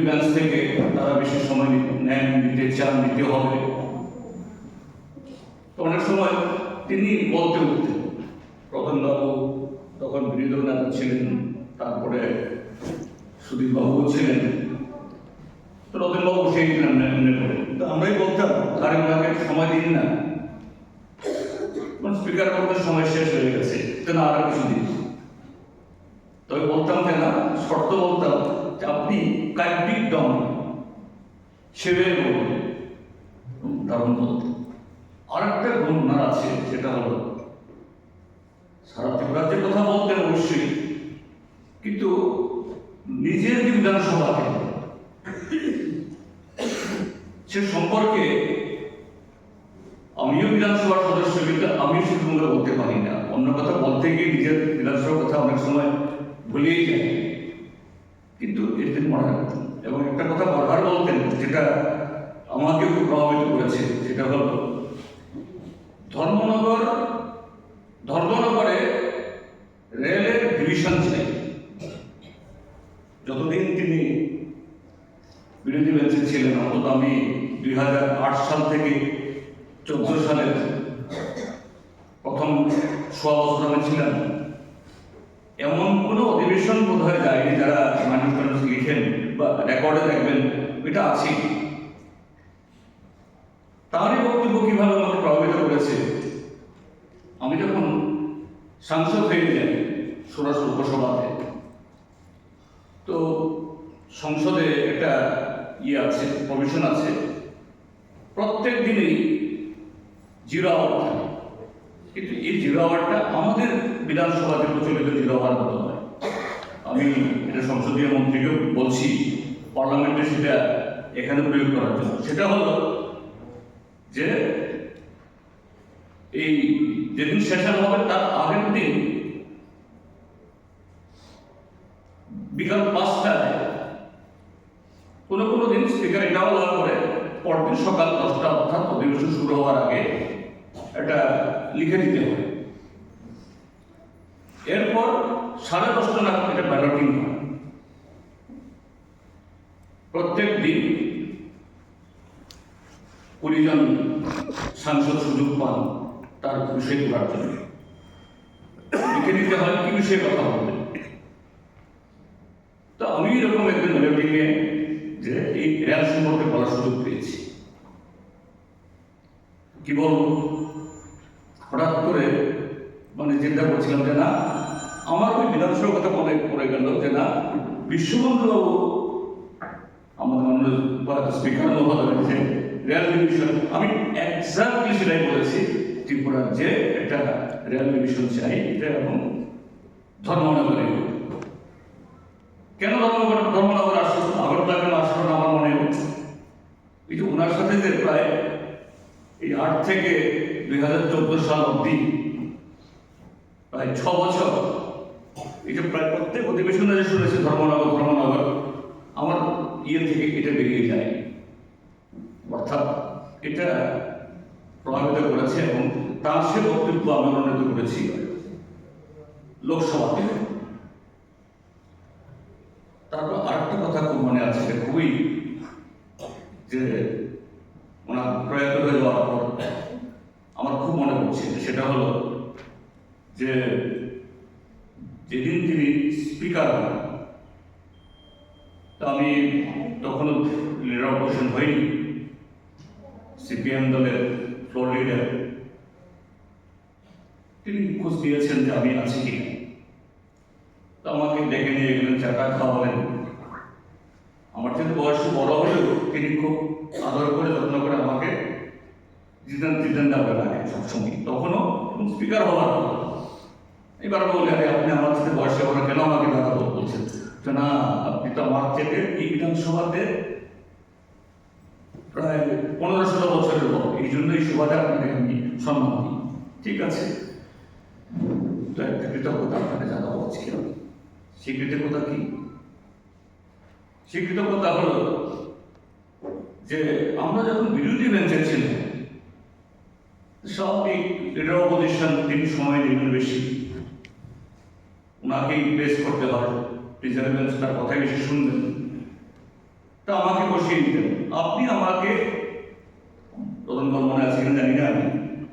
বিরোধী বেঞ্চ থেকে তারা বেশি সময় নেন, নিতে চান, নিতে হবে। অনেক সময় তিনি বলতে উঠতেন, রতনবাবু তখন বিরোধী দল নেতা ছিলেন, তারপরে সুদীপবাবুও ছিলেন, তো রতনবাবু সেই মনে করেন, তো আমরাই বলতাম আরে ওনাকে সময় দিন না, স্পিকার বলতে সময় শেষ হয়ে গেছে, তো না আরো কিছু দিন। তবে বলতাম যে না, শর্ত বলতাম যে আপনি কাব্যিক দম সেবে বলবেন, দারুণ বলতেন। আরেকটা গুণ ওনার আছে, সেটা হলো সারা ত্রিপুরাজ্যের কথা বলতেন অবশ্যই, কিন্তু নিজের যে বিধানসভাকে সে সম্পর্কে আমিও বিধানসভার সদস্য, কিন্তু আমিও সেরকমভাবে বলতে পারি না। অন্য কথা বলতে গিয়ে নিজের বিধানসভার কথা অনেক সময় ভুলেই যায়, কিন্তু এর মনে রাখতেন। এবং একটা কথা বারবার বলতেন, যেটা আমাকে খুব প্রভাবিত করেছে, সেটা হলো ধর্মনগরে রেলের ডিভিশন চাই। যতদিন তিনি বিরোধী বেঞ্চে ছিলেন, অন্তত আমি 2008 সাল থেকে 14 সালের প্রথম সোয়া বছর আমি ছিলাম, এমন কোনো অধিবেশন বোধ হয় যায়নি যারা মানুষ লিখেন বা রেকর্ডে দেখবেন এটা আছে। তারই বক্তব্য কিভাবে আমাকে প্রভাবিত করেছে। আমি যখন সাংসদ হয়ে যাই সরাসরি লোকসভাতে, তো সংসদে একটা আছে, প্রভিশন আছে, প্রত্যেক দিনই 0 আওয়ার থাকে, কিন্তু এই 0 আওয়ারটা আমাদের বিধানসভাতে প্রচলিত 0 আওয়ার মতো হয়। আমি এটা সংসদীয় মন্ত্রীকেও বলছি, পার্লামেন্টে সেটা এখানে প্রয়োগ করার জন্য। সেটা হলো যে এই যেদিন সেশন হবে তার আগের দিন বিকাল 5টায় কোনো কোনো দিন স্পিকার এটাও বলা করে পরদিন সকাল 10টা, অর্থাৎ অধিবেশন শুরু হওয়ার আগে এটা লিখে দিতে হবে। এরপর 10:30 নাগাদ এটা ব্যালটিং হয়। প্রত্যেক দিন 20 জন সাংসদ সুযোগ পান তার বিষয় করার জন্য। লিখে দিতে হয় কি বিষয়ে কথা বলবে। তো আমি এরকম একদিন ব্যালটিংয়ে যে এই রেল সম্পর্কে বলার সুযোগ পেয়েছি। কি বলবো, হঠাৎ করে চিন্তা করছিলাম যে না, আমার ওই বিধানসভার কথা মনে পড়ে গেল যে না, বিশ্ববন্ধু বাবু আমাদের মাননীয় স্পিকার মহোদয় যে রেল ডিভিশন, আমি এক্সাক্টলি সেটাই বলেছি ত্রিপুরার যে একটা রেল ডিভিশন চাই এটা, এবং ধর্মনগরে। কেন ধর্মনগর আসলো, আগরতলা কেন আসলো না আমার মনে হচ্ছে। এই যে ওনার সাথে যে প্রায় এই 8 থেকে 2014 সাল অব্দি প্রায় 6 বছর, এই যে প্রায় প্রত্যেক অধিবেশনে যে শুনেছি ধর্মনগর, আমার থেকে এটা বেরিয়ে যায়। অর্থাৎ এটা প্রভাবিত করেছে এবং তার সে বক্তব্য আমি মনোনীত করেছি লোকসভাতে। তারপর আরেকটা কথা খুব মনে আছে, খুবই যে ওনার প্রয়াত হয়ে যাওয়ার পর আমার খুব মনে পড়ছে, সেটা হলো যে যেদিন তিনি স্পিকার হন, তা আমি তখনও লিডার অপোজিশন হইনি, সিপিএম দলের ফ্লোর লিডার। তিনি খোঁজ দিয়েছেন যে আমি আছি কিনা, তো আমাকে ডেকে নিয়ে গেলেন, চাটা খাওয়ালেন। আমার যেহেতু বয়স বড় হলেও তিনি খুব আদর করে যত্ন করে আমাকে জিতেন দাবে রাখেন সবসময়, তখনও স্পিকার হওয়ার। এবার বললেন আপনি আমার সাথে বয়সে বড়, কেন আমাকে দাদা বলছেন? তো না, আপনি তো আমার থেকে এই বিধানসভাতে প্রায় 15-16 বছরের পর, এই জন্য এই সভাতে আপনাকে আমি সম্মান দিই। ঠিক আছে, তো একটা কৃতজ্ঞতা আপনাকে জানাবো আজকে। সেই কৃতজ্ঞতা কি? সেই কৃতজ্ঞতা হলো যে আমরা যখন বিরোধী বেঞ্চে ছিলাম, সব এই লিডার অপোজিশন তিনি সময় নেবেন বেশি, ওনাকেই প্রেস করতে হয়, প্রিজার্ভ বেঞ্চ তার কথাই বেশি শুনবেন। তা আমাকে বসিয়ে দিতেন। আপনি আমাকে তদন্ত মনে আছে কিনা জানি না,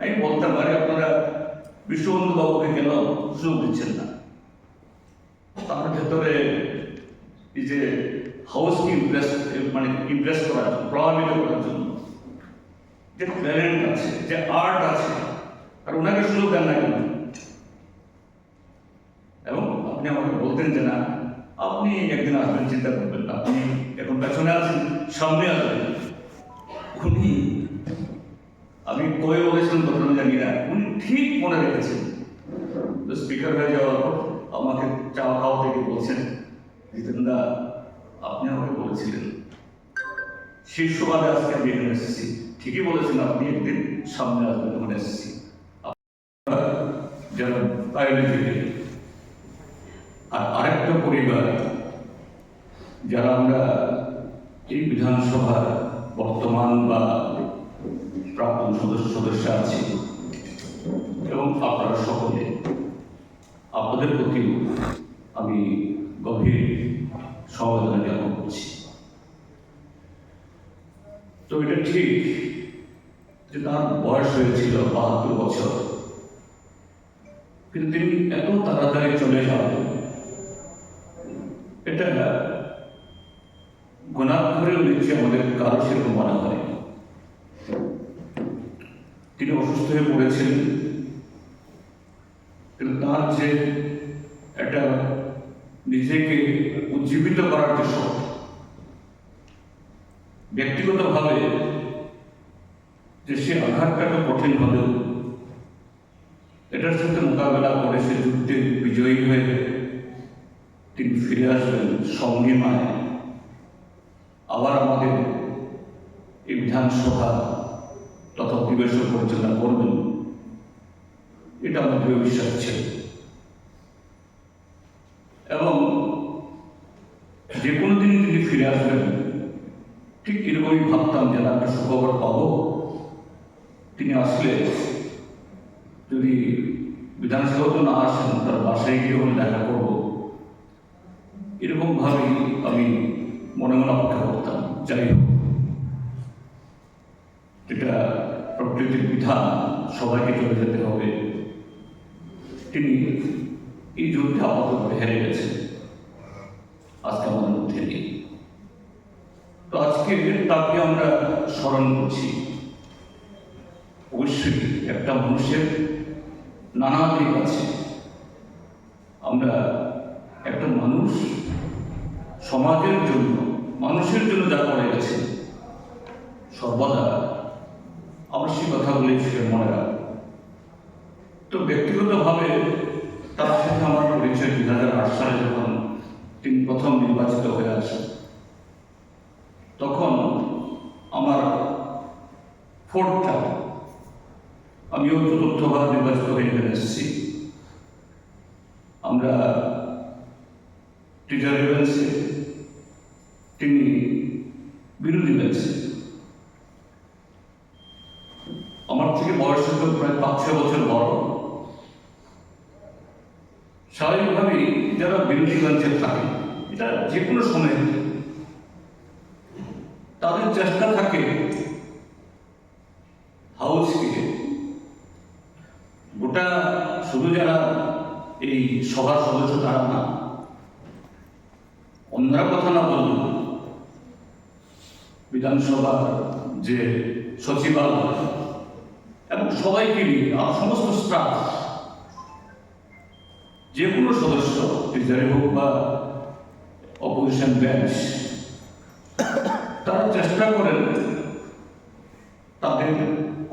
আমি বলতে পারি আপনারা বিশ্ববন্ধু বাবুকে কেন সুযোগ দিচ্ছেন না। তার ভেতরে এই যে হাউসকে ইমপ্রেস করার জন্য, প্রভাবিত করার জন্য যে ট্যালেন্ট আছে, যে আর্ট আছে, আর ওনাকে সুযোগ দেন না কেন? এবং আপনি আমাকে বলতেন যে না, আপনি একদিন আসবেন, চিন্তা করবেন না, আপনি এখন পেছনে আছেন, সামনে আসবেন। উনি, আমি কবে বলেছিলাম প্রথমে জানি না, উনি ঠিক মনে রেখেছেন। তো স্পিকার হয়ে যাওয়ার পর আমাকে চা খাওয়া থেকে বলছেন, জিতেন্দা আপনি আমাকে বলেছিলেন শীর্ষবাদে আজকে আমি এখানে এসেছি, ঠিকই বলেছেন, আপনি একদিন সামনে আসবেন, যখন এসেছি। যারা বাইরে থেকে আর আরেকটা পরিবার যারা আমরা এই বিধানসভার বর্তমান বা প্রাক্তন সদস্য আছি, এবং আপনারা সকলে, আপনাদের প্রতিও আমি গভীর সমবেদনা জ্ঞাপন করছি। তো এটা ঠিক যে তার বয়স হয়েছিল ৭২ বছর, কিন্তু তিনি এত তাড়াতাড়ি চলে যাবেন এটা গুণাক্ষরেও নিচ্ছে আমাদের কারো সেরকম মনে হয়। তিনি অসুস্থ হয়ে পড়েছিলেন, কিন্তু তার যে একটা নিজেকে উজ্জীবিত করার যে শখ, ব্যক্তিগতভাবে যে সে আঘাতটা কঠিন হলেও এটার সাথে মোকাবেলা করে সে যুদ্ধে বিজয়ী হয়ে তিনি ফিরে আসবেন সংহিমায়, আবার আমাদের এই বিধানসভা তথা অধিবেশন পরিচালনা করবেন, এটা আমার দৃঢ় বিশ্বাস ছিল। এবং যে কোনো দিনই তিনি ফিরে আসবেন, ঠিক এরকমই ভাবতাম যে একটা সুখবর পাবো, তিনি আসলে যদি বিধানসভা তো না আসেন, তার বাসায় গিয়ে হলে দেখা করবো, এরকম ভাবেই আমি মনে মনে অপেক্ষা করতাম। যাই হোক, এটা প্রকৃতির বিধান, সবাইকে চলে যেতে হবে। তিনি এই যুদ্ধে আপাতত হেরে গেছেন, আজকে আমাদের মধ্যে নেই। তো আজকে তাকে আমরা স্মরণ করছি। অবশ্যই একটা মানুষের নানা দিক আছে। আমরা একটা মানুষ সমাজের জন্য, মানুষের জন্য যা করে গেছে, সর্বদা আমরা সেই কথাগুলি সে মনে রাখবো। তো ব্যক্তিগতভাবে তার সাথে আমার পরিচয় ২০০৮ সালে যখন তিনি প্রথম নির্বাচিত হয়ে আসেন, তখন আমার 4th টার্ম, আমিও চতুর্থবার নির্বাচিত হয়ে এসেছি। আমরা টিচার বেঞ্চে, তিনি বিরোধী বেঞ্চে। আমার থেকে বয়স হতো প্রায় ৫-৬ বছর বড়। স্বাভাবিকভাবেই যারা বিরোধী বেঞ্চে থাকে, এটা যে কোনো সময় তাদের চেষ্টা থাকে হাউসকে গোটা, শুধু যারা এই সভার সদস্য তারা না, অন্যরা কথা না বলল, বিধানসভার যে সচিবালয় এবং সবাইকে নিয়ে আর সমস্ত স্টাফ, যে কোনো সদস্য, টিচারে হোক বা অপোজিশন বেঞ্চ, তারা চেষ্টা করেন তাদের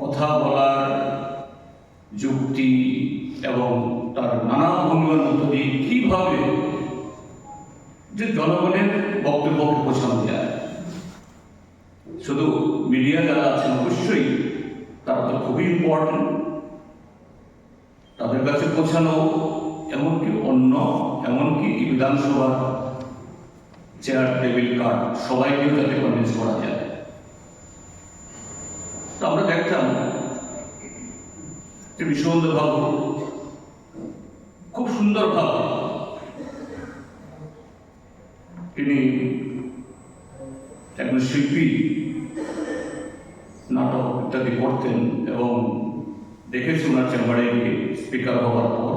কথা বলার যুক্তি এবং তার নানা ভঙ্গিমার মধ্য দিয়ে কিভাবে যে জনগণের বক্তব্যকে পৌঁছানো যায়। শুধু মিডিয়া যারা আছেন অবশ্যই তারা তো খুবই ইম্পর্টেন্ট, তাদের কাছে পৌঁছানো, এমনকি এমনকি বিধানসভার চেয়ার টেবিল কার্ড সবাইকেও যাতে কনভিন্স করা যায়। তো আমরা দেখতাম যে বিশ্ববন্ধু বাবু খুব সুন্দরভাবে তিনি একজন শিল্পী নাটক ইত্যাদি করতেন এবং দেখেছি ওনার চেম্বারে গিয়ে স্পিকার হওয়ার পর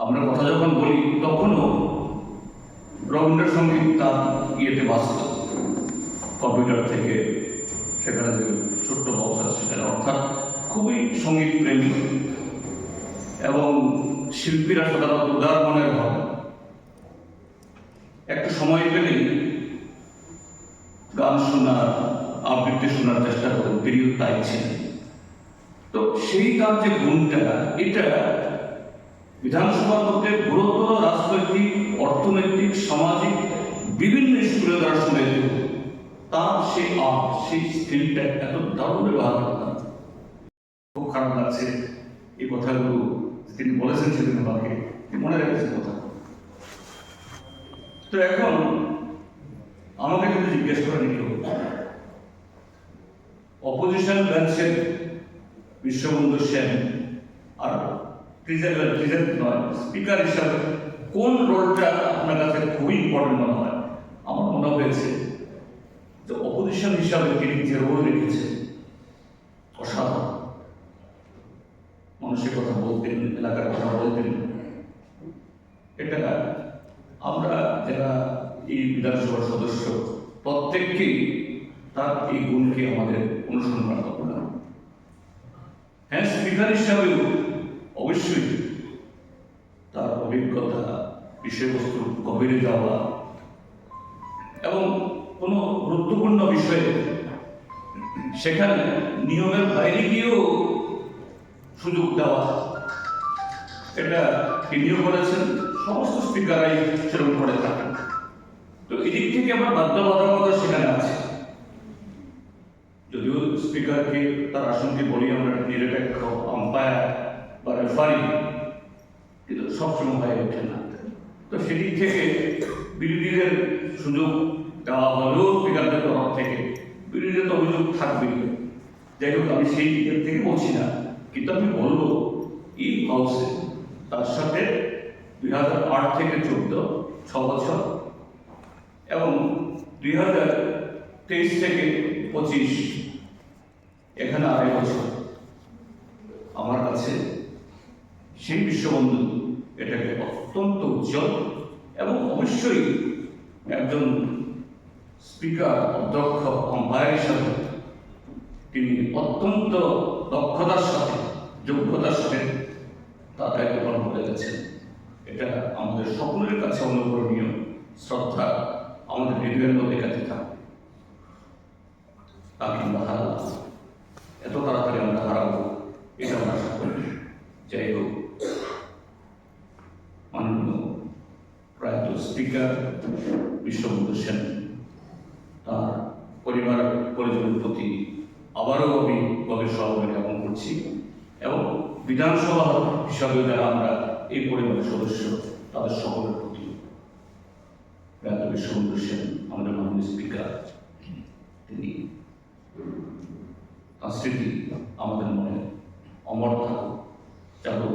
আমরা কথা যখন বলি তখনও রবীন্দ্রসঙ্গীত তার ইয়েতে বাঁচত কম্পিউটার থেকে, সেখানে যে ছোট্ট বক্স আছে সেখানে, অর্থাৎ খুবই সঙ্গীত প্রেমী এবং শিল্পীরা সাধারণত উদার মনের হয়। একটু সময় পেলেই গান শোনার, আবৃত্তি শোনার চেষ্টা করেন, তিনিও তাই ছিলেন। তো সেই তার যে গুণটা, এটা বিধানসভার মধ্যে গুরুতর রাজনৈতিক, অর্থনৈতিক, সামাজিক বিভিন্ন স্কুলে তারা শুনে যেত। তার সেই আর্ট, সেই স্কিলটা এত দারুণ ব্যবহার করতাম। খুব খারাপ লাগছে এই কথাগুলো তিনি বলেছেন, সেদিন আমাকে মনে রেখেছেন কথা। তো এখন আমাকে যদি জিজ্ঞেস করেন কেউ, অপোজিশন বেঞ্চের বিশ্ববন্ধু সেন আর প্রেজেন্ট নয়, স্পিকার হিসাবে কোন রোলটা আপনার কাছে খুবই ইম্পর্টেন্ট মনে হয়? আমার মনে হয়েছে যে অপোজিশন হিসাবে তিনি যে রোল রেখেছেন অসাধারণ। মানুষের কথা বলতেন, এলাকার কথা বলতেন। এটা আমরা যারা এই বিধানসভার সদস্য প্রত্যেককেই তার এই গুণকে আমাদের অনুসরণ করা দরকার। হ্যাঁ, স্পিকার হিসাবেও অবশ্যই তার অভিজ্ঞতা, বিষয়বস্তু গভীরে যাওয়া এবং কোনো গুরুত্বপূর্ণ বিষয়ে সেখানে নিয়মের বাইরে গিয়েও সুযোগ দেওয়া, এটা তিনিও করেছেন, সমস্ত স্পিকারাই সেরকম করে থাকেন। তো এদিক থেকে আমার বাধ্যবাধকতা সেখানে আছে। যদিও স্পিকারকে তার আসনকে বলি আমরা নিরপেক্ষ আম্পায়ার বা রেফারি, কিন্তু সবসময় হয়ে ওঠে না। তো সেদিক থেকে বিরোধীদের সুযোগ দেওয়া হলেও স্পিকারদের তরফ থেকে বিরোধীদের তো অভিযোগ থাকবেই। যাই হোক, আমি সেই দিকের থেকে বলছি না, কিন্তু আমি বলবো এই হাউসে তার সাথে 2008 থেকে 14 6 বছর এবং 2023 থেকে 25 এখানে 2.5 বছর আমার কাছে সেই বিশ্ববন্ধু এটাকে অত্যন্ত উজ্জ্বল এবং অবশ্যই একজন স্পিকার, অধ্যক্ষ, আম্পায়ার হিসাবে তিনি অত্যন্ত দক্ষতার সাথে, যোগ্যতার সাথে তার দায়িত্ব পালন করে গেছেন। এটা আমাদের সকলের কাছে অনুকরণীয়, শ্রদ্ধা আমাদের হৃদয়ের মধ্যে কাছে থাকবে। তাকে আমরা হারালাম, এত তাড়াতাড়ি আমরা হারাবো এটা আমরা আশা করি। যাই হোক, মাননীয় প্রয়াত স্পিকার বিশ্ববন্ধু সেন, তার পরিবার পরিজনের প্রতি আবারও আমি গভীর সহযোগিতা জ্ঞাপন করছি এবং বিধানসভা হিসাবে যারা আমরা এই পরিবারের সদস্য তাদের সকলের প্রতি প্রয়াত বিশ্ববন্ধু সেন, আমাদের মাননীয় স্পিকার, তিনি তার স্মৃতি আমাদের মনে অমর থাকুক, যাবো